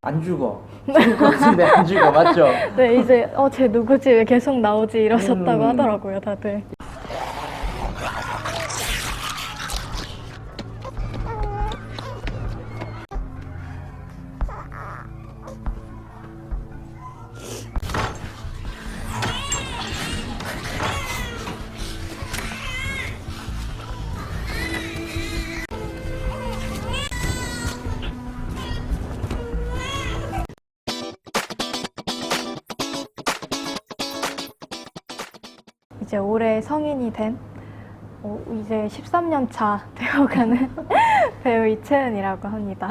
안 죽어. 죽을 것 같은데 안 죽어. 맞죠? 네, 이제 쟤 누구지? 왜 계속 나오지? 이러셨다고 하더라고요, 다들. 이제 올해 성인이 된 이제 13년 차 되어가는 배우 이채은이라고 합니다.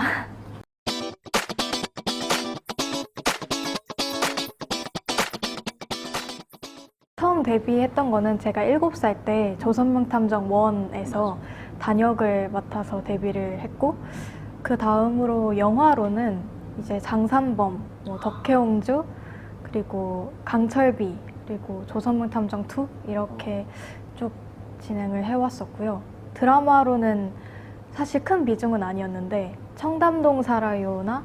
처음 데뷔했던 거는 제가 7살 때 조선명탐정 1에서 단역을 맡아서 데뷔를 했고, 그 다음으로 영화로는 이제 장산범, 덕혜옹주, 그리고 강철비, 그리고 조선명탐정 2 이렇게 쭉 진행을 해왔었고요. 드라마로는 사실 큰 비중은 아니었는데 청담동 살아요나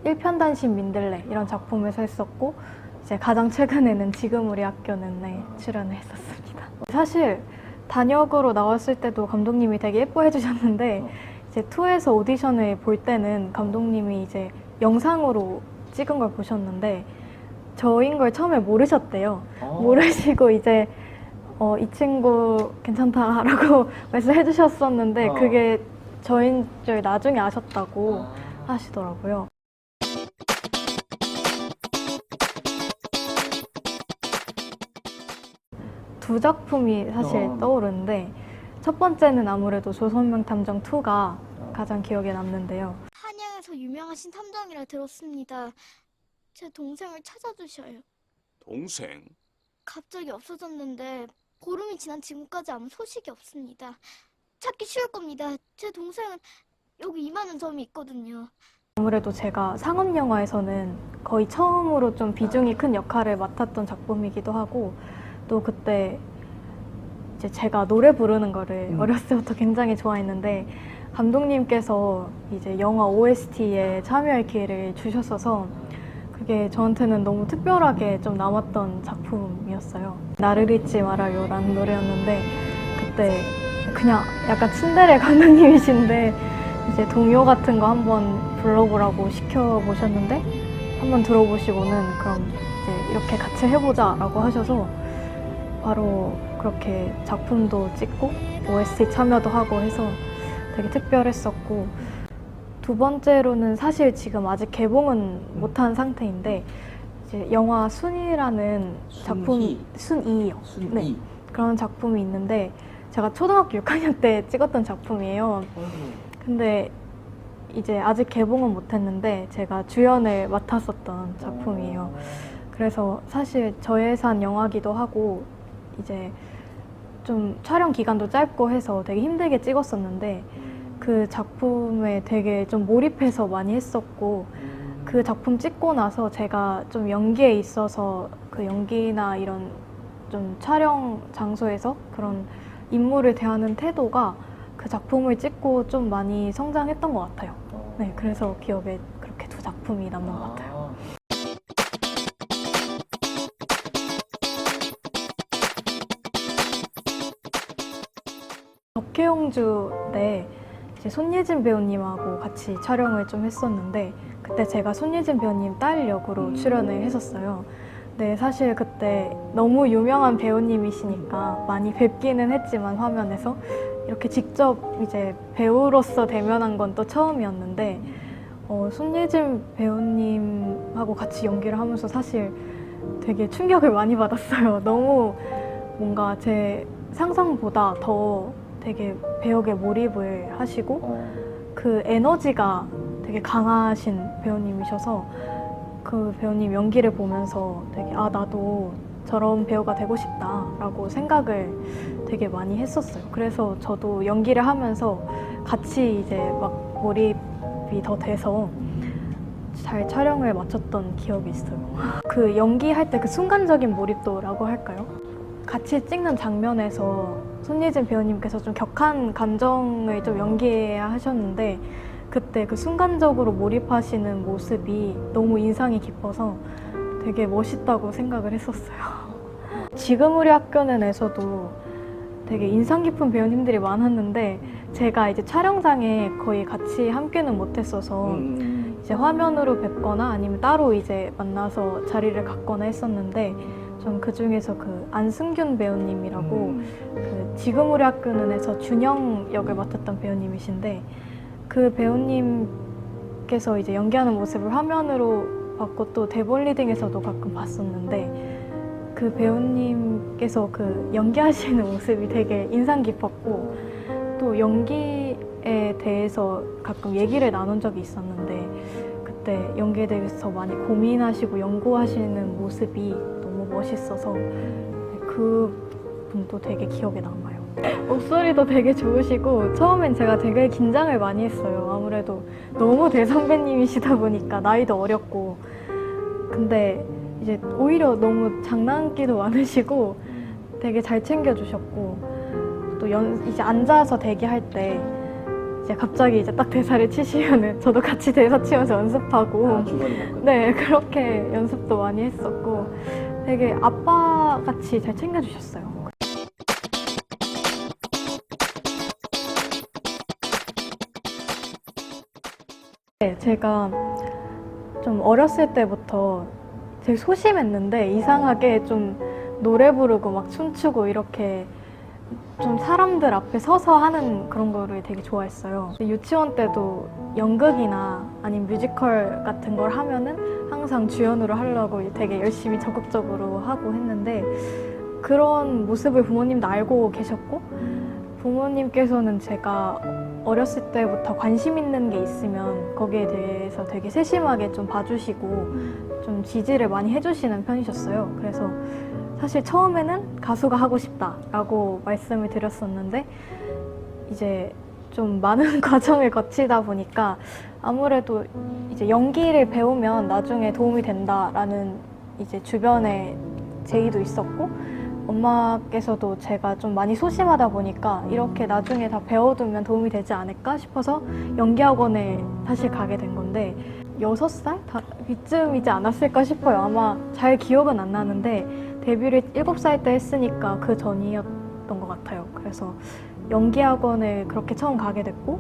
일편단심 민들레 이런 작품에서 했었고, 이제 가장 최근에는 지금 우리 학교는 출연을 했었습니다. 사실 단역으로 나왔을 때도 감독님이 되게 예뻐해 주셨는데 이제 2에서 오디션을 볼 때는 감독님이 이제 영상으로 찍은 걸 보셨는데 저인 걸 처음에 모르셨대요. 모르시고 이제 이 친구 괜찮다라고 말씀해 주셨었는데 그게 저인 줄 나중에 아셨다고 하시더라고요. 두 작품이 사실 떠오르는데 첫 번째는 아무래도 조선명탐정 2가 가장 기억에 남는데요. 한양에서 유명하신 탐정이라 들었습니다. 제 동생을 찾아주셔요. 동생? 갑자기 없어졌는데 보름이 지난 지금까지 아무 소식이 없습니다. 찾기 쉬울 겁니다. 제 동생은 여기 임하는 점이 있거든요. 아무래도 제가 상업 영화에서는 거의 처음으로 좀 비중이 큰 역할을 맡았던 작품이기도 하고, 또 그때 이제 제가 노래 부르는 거를 어렸을 때부터 굉장히 좋아했는데 감독님께서 이제 영화 OST에 참여할 기회를 주셨어서 그게 저한테는 너무 특별하게 좀 남았던 작품이었어요. 나를 잊지 말아요 라는 노래였는데 그때 그냥 약간 츤데레 감독님이신데 이제 동요 같은 거 한번 불러보라고 시켜보셨는데 한번 들어보시고는 그럼 이제 이렇게 같이 해보자 라고 하셔서 바로 그렇게 작품도 찍고 OST 참여도 하고 해서 되게 특별했었고, 두 번째로는 사실 지금 아직 개봉은 못한 상태인데 이제 영화 순이라는 작품, 순이요. 네, 그런 작품이 있는데 제가 초등학교 6학년 때 찍었던 작품이에요. 근데 이제 아직 개봉은 못했는데 제가 주연을 맡았었던 작품이에요. 그래서 사실 저예산 영화기도 하고 이제 좀 촬영 기간도 짧고 해서 되게 힘들게 찍었었는데 그 작품에 되게 좀 몰입해서 많이 했었고, 그 작품 찍고 나서 제가 좀 연기에 있어서 그 연기나 이런 좀 촬영 장소에서 그런 인물을 대하는 태도가 그 작품을 찍고 좀 많이 성장했던 것 같아요. 네, 그래서 기억에 그렇게 두 작품이 남는 것 같아요. 덕혜옹주 때 이제 손예진 배우님하고 같이 촬영을 좀 했었는데 그때 제가 손예진 배우님 딸 역으로 출연을 했었어요. 네, 사실 그때 너무 유명한 배우님이시니까 많이 뵙기는 했지만 화면에서 이렇게 직접 이제 배우로서 대면한 건 또 처음이었는데 손예진 배우님하고 같이 연기를 하면서 사실 되게 충격을 많이 받았어요. 너무 뭔가 제 상상보다 더 되게 배역에 몰입을 하시고 그 에너지가 되게 강하신 배우님이셔서 그 배우님 연기를 보면서 되게 나도 저런 배우가 되고 싶다라고 생각을 되게 많이 했었어요. 그래서 저도 연기를 하면서 같이 이제 막 몰입이 더 돼서 잘 촬영을 마쳤던 기억이 있어요. 그 연기할 때 그 순간적인 몰입도라고 할까요? 같이 찍는 장면에서 손예진 배우님께서 좀 격한 감정을 좀 연기해야 하셨는데 그때 그 순간적으로 몰입하시는 모습이 너무 인상이 깊어서 되게 멋있다고 생각을 했었어요. 지금 우리 학교는에서도 되게 인상 깊은 배우님들이 많았는데 제가 이제 촬영장에 거의 같이 함께는 못했어서 이제 화면으로 뵙거나 아니면 따로 이제 만나서 자리를 갖거나 했었는데 전 그 중에서 그 안승균 배우님이라고 그 지금 우리 학교는에서 준영 역을 맡았던 배우님이신데 그 배우님께서 이제 연기하는 모습을 화면으로 봤고 또 대본 리딩에서도 가끔 봤었는데 그 배우님께서 그 연기하시는 모습이 되게 인상 깊었고 또 연기에 대해서 가끔 얘기를 나눈 적이 있었는데 그때 연기에 대해서 많이 고민하시고 연구하시는 모습이 너무 멋있어서 그 분도 되게 기억에 남아요. 목소리도 되게 좋으시고 처음엔 제가 되게 긴장을 많이 했어요. 아무래도 너무 대선배님이시다 보니까 나이도 어렸고 근데 이제 오히려 너무 장난기도 많으시고 되게 잘 챙겨주셨고 또 이제 앉아서 대기할 때 이제 갑자기 이제 딱 대사를 치시면은 저도 같이 대사 치면서 연습하고 네 그렇게 연습도 많이 했었고 되게 아빠같이 잘 챙겨주셨어요. 네, 제가 좀 어렸을 때부터 되게 소심했는데 이상하게 좀 노래 부르고 막 춤추고 이렇게 좀 사람들 앞에 서서 하는 그런 거를 되게 좋아했어요. 유치원 때도 연극이나 아니면 뮤지컬 같은 걸 하면은 항상 주연으로 하려고 되게 열심히 적극적으로 하고 했는데 그런 모습을 부모님도 알고 계셨고 부모님께서는 제가 어렸을 때부터 관심 있는 게 있으면 거기에 대해서 되게 세심하게 좀 봐주시고 좀 지지를 많이 해주시는 편이셨어요. 그래서 사실 처음에는 가수가 하고 싶다라고 말씀을 드렸었는데 이제 좀 많은 과정을 거치다 보니까 아무래도 이제 연기를 배우면 나중에 도움이 된다라는 이제 주변에 제의도 있었고 엄마께서도 제가 좀 많이 소심하다 보니까 이렇게 나중에 다 배워두면 도움이 되지 않을까 싶어서 연기학원에 사실 가게 된 건데 6살? 이쯤이지 않았을까 싶어요. 아마 잘 기억은 안 나는데 데뷔를 7살 때 했으니까 그 전이었던 것 같아요. 그래서 연기학원을 그렇게 처음 가게 됐고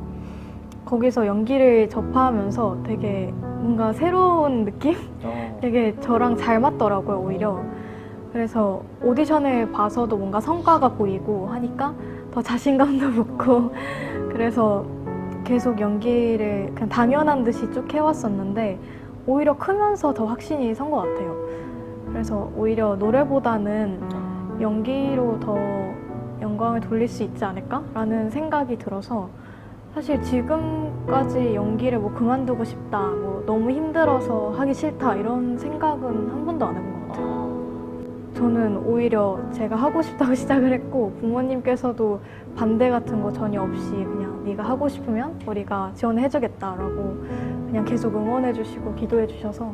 거기서 연기를 접하면서 되게 뭔가 새로운 느낌? 되게 저랑 잘 맞더라고요, 오히려. 그래서 오디션을 봐서도 뭔가 성과가 보이고 하니까 더 자신감도 붙고 그래서 계속 연기를 그냥 당연한 듯이 쭉 해왔었는데 오히려 크면서 더 확신이 선 것 같아요. 그래서 오히려 노래보다는 연기로 더 영광을 돌릴 수 있지 않을까라는 생각이 들어서 사실 지금까지 연기를 뭐 그만두고 싶다, 뭐 너무 힘들어서 하기 싫다 이런 생각은 한 번도 안 해본 것 같아요. 저는 오히려 제가 하고 싶다고 시작을 했고 부모님께서도 반대 같은 거 전혀 없이 그냥 네가 하고 싶으면 우리가 지원해주겠다라고 그냥 계속 응원해주시고 기도해주셔서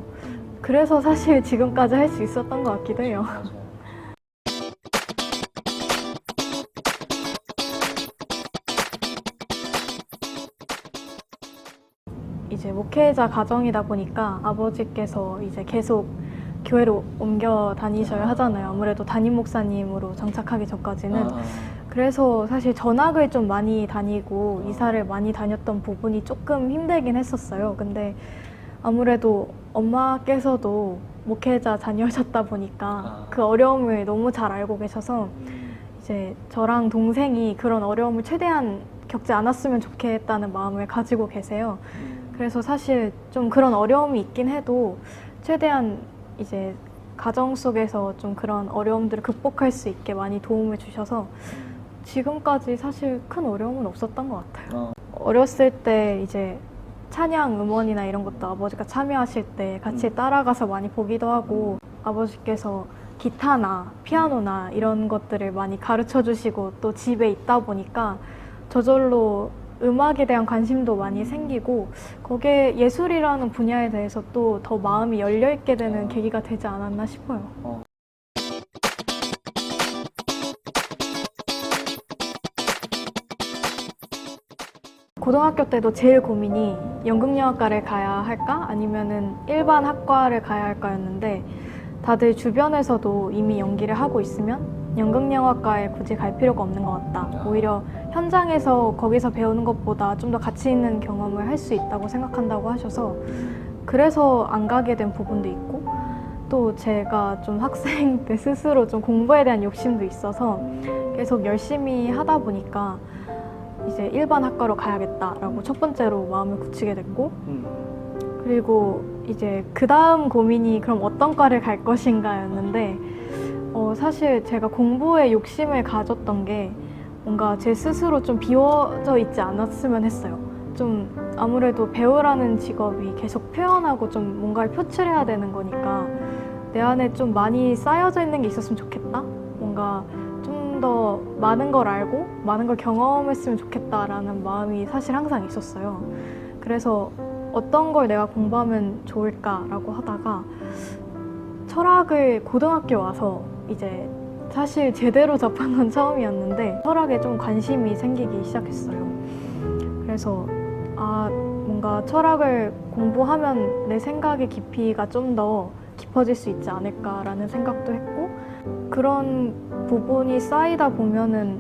그래서 사실 지금까지 할 수 있었던 것 같기도 해요. 이제 목회자 가정이다 보니까 아버지께서 이제 계속 교회로 옮겨 다니셔야 하잖아요. 아무래도 담임 목사님으로 정착하기 전까지는. 그래서 사실 전학을 좀 많이 다니고 이사를 많이 다녔던 부분이 조금 힘들긴 했었어요. 근데 아무래도 엄마께서도 목회자 자녀셨다 보니까 그 어려움을 너무 잘 알고 계셔서 이제 저랑 동생이 그런 어려움을 최대한 겪지 않았으면 좋겠다는 마음을 가지고 계세요. 그래서 사실 좀 그런 어려움이 있긴 해도 최대한 이제 가정 속에서 좀 그런 어려움들을 극복할 수 있게 많이 도움을 주셔서 지금까지 사실 큰 어려움은 없었던 것 같아요. 어렸을 때 이제 찬양 음원이나 이런 것도 아버지가 참여하실 때 같이 따라가서 많이 보기도 하고 아버지께서 기타나 피아노나 이런 것들을 많이 가르쳐 주시고 또 집에 있다 보니까 저절로 음악에 대한 관심도 많이 생기고 거기에 예술이라는 분야에 대해서 또 더 마음이 열려있게 되는 계기가 되지 않았나 싶어요. 고등학교 때도 제일 고민이 연극영화과를 가야 할까? 아니면은 일반 학과를 가야 할까였는데 다들 주변에서도 이미 연기를 하고 있으면 연극영화과에 굳이 갈 필요가 없는 것 같다. 오히려 현장에서 거기서 배우는 것보다 좀 더 가치 있는 경험을 할 수 있다고 생각한다고 하셔서 그래서 안 가게 된 부분도 있고 또 제가 좀 학생 때 스스로 좀 공부에 대한 욕심도 있어서 계속 열심히 하다 보니까 이제 일반 학과로 가야겠다라고 첫 번째로 마음을 굳히게 됐고 그리고 이제 그 다음 고민이 그럼 어떤 과를 갈 것인가였는데 사실 제가 공부에 욕심을 가졌던 게 뭔가 제 스스로 좀 비워져 있지 않았으면 했어요. 좀 아무래도 배우라는 직업이 계속 표현하고 좀 뭔가를 표출해야 되는 거니까 내 안에 좀 많이 쌓여져 있는 게 있었으면 좋겠다. 뭔가 좀 더 많은 걸 알고 많은 걸 경험했으면 좋겠다라는 마음이 사실 항상 있었어요. 그래서 어떤 걸 내가 공부하면 좋을까라고 하다가 철학을 고등학교 와서 이제 사실 제대로 접한 건 처음이었는데 철학에 좀 관심이 생기기 시작했어요. 그래서 뭔가 철학을 공부하면 내 생각의 깊이가 좀 더 깊어질 수 있지 않을까라는 생각도 했고 그런 부분이 쌓이다 보면은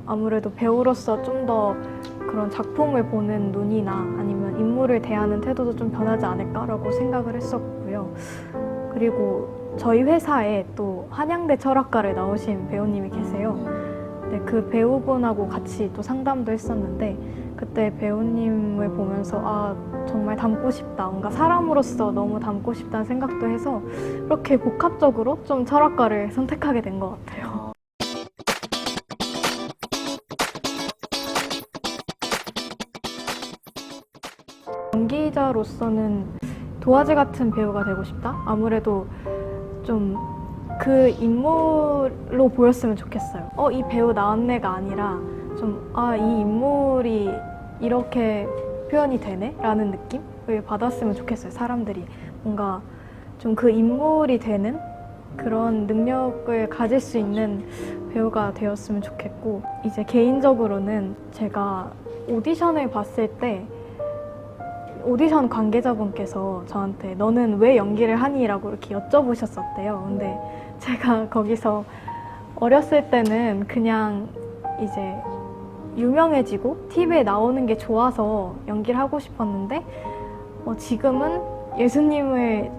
아무래도 배우로서 좀 더 그런 작품을 보는 눈이나 아니면 인물을 대하는 태도도 좀 변하지 않을까라고 생각을 했었고요. 그리고 저희 회사에 또 한양대 철학과를 나오신 배우님이 계세요. 네, 그 배우분하고 같이 또 상담도 했었는데 그때 배우님을 보면서 정말 닮고 싶다. 뭔가 사람으로서 너무 닮고 싶다는 생각도 해서 그렇게 복합적으로 좀 철학과를 선택하게 된 것 같아요. 연기자로서는 도화지 같은 배우가 되고 싶다? 아무래도 좀 그 인물로 보였으면 좋겠어요. 이 배우 나왔네가 아니라 좀 이 인물이 이렇게 표현이 되네? 라는 느낌을 받았으면 좋겠어요. 사람들이 뭔가 좀 그 인물이 되는 그런 능력을 가질 수 있는 배우가 되었으면 좋겠고 이제 개인적으로는 제가 오디션을 봤을 때 오디션 관계자분께서 저한테 너는 왜 연기를 하니? 라고 이렇게 여쭤보셨었대요. 근데 제가 거기서 어렸을 때는 그냥 이제 유명해지고 TV에 나오는 게 좋아서 연기를 하고 싶었는데 지금은 예수님을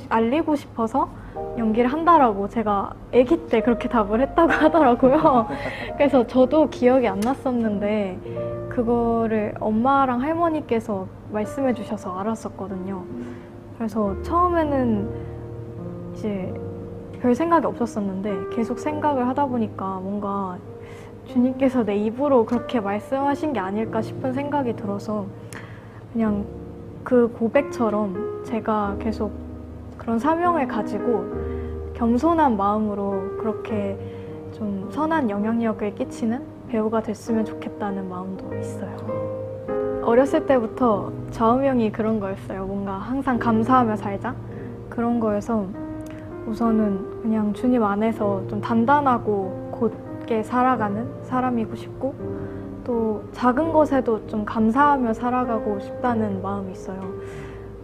알리고 싶어서 연기를 한다라고 제가 아기 때 그렇게 답을 했다고 하더라고요. 그래서 저도 기억이 안 났었는데 그거를 엄마랑 할머니께서 말씀해 주셔서 알았었거든요. 그래서 처음에는 이제 별 생각이 없었었는데 계속 생각을 하다 보니까 뭔가 주님께서 내 입으로 그렇게 말씀하신 게 아닐까 싶은 생각이 들어서 그냥 그 고백처럼 제가 계속 그런 사명을 가지고 겸손한 마음으로 그렇게 좀 선한 영향력을 끼치는 배우가 됐으면 좋겠다는 마음도 있어요. 어렸을 때부터 좌우명이 그런 거였어요. 뭔가 항상 감사하며 살자? 그런 거여서 우선은 그냥 주님 안에서 좀 단단하고 곧게 살아가는 사람이고 싶고 또 작은 것에도 좀 감사하며 살아가고 싶다는 마음이 있어요.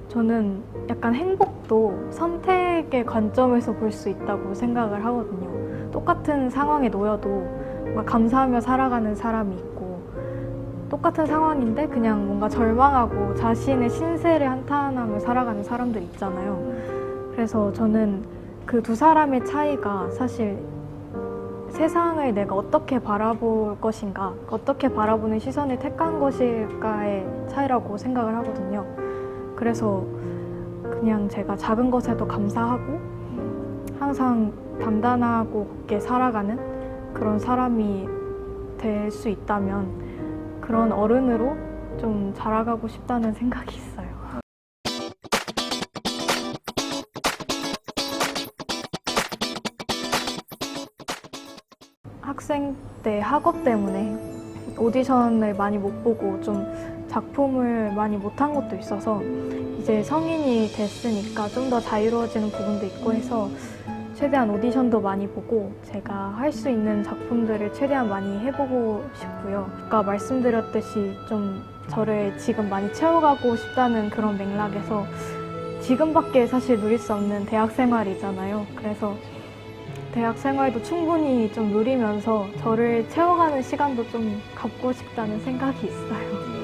저는 약간 행복도 선택의 관점에서 볼 수 있다고 생각을 하거든요. 똑같은 상황에 놓여도 뭔가 감사하며 살아가는 사람이 있고 똑같은 상황인데 그냥 뭔가 절망하고 자신의 신세를 한탄하며 살아가는 사람들 있잖아요. 그래서 저는 그 두 사람의 차이가 사실 세상을 내가 어떻게 바라볼 것인가, 어떻게 바라보는 시선을 택한 것일까의 차이라고 생각을 하거든요. 그래서 그냥 제가 작은 것에도 감사하고 항상 단단하고 굳게 살아가는 그런 사람이 될 수 있다면 그런 어른으로 좀 자라가고 싶다는 생각이 있어요. 학생 때 학업 때문에 오디션을 많이 못 보고 좀 작품을 많이 못한 것도 있어서 이제 성인이 됐으니까 좀 더 자유로워지는 부분도 있고 해서 최대한 오디션도 많이 보고 제가 할 수 있는 작품들을 최대한 많이 해보고 싶고요. 아까 말씀드렸듯이 좀 저를 지금 많이 채워가고 싶다는 그런 맥락에서 지금밖에 사실 누릴 수 없는 대학 생활이잖아요. 그래서 대학 생활도 충분히 좀 누리면서 저를 채워가는 시간도 좀 갖고 싶다는 생각이 있어요.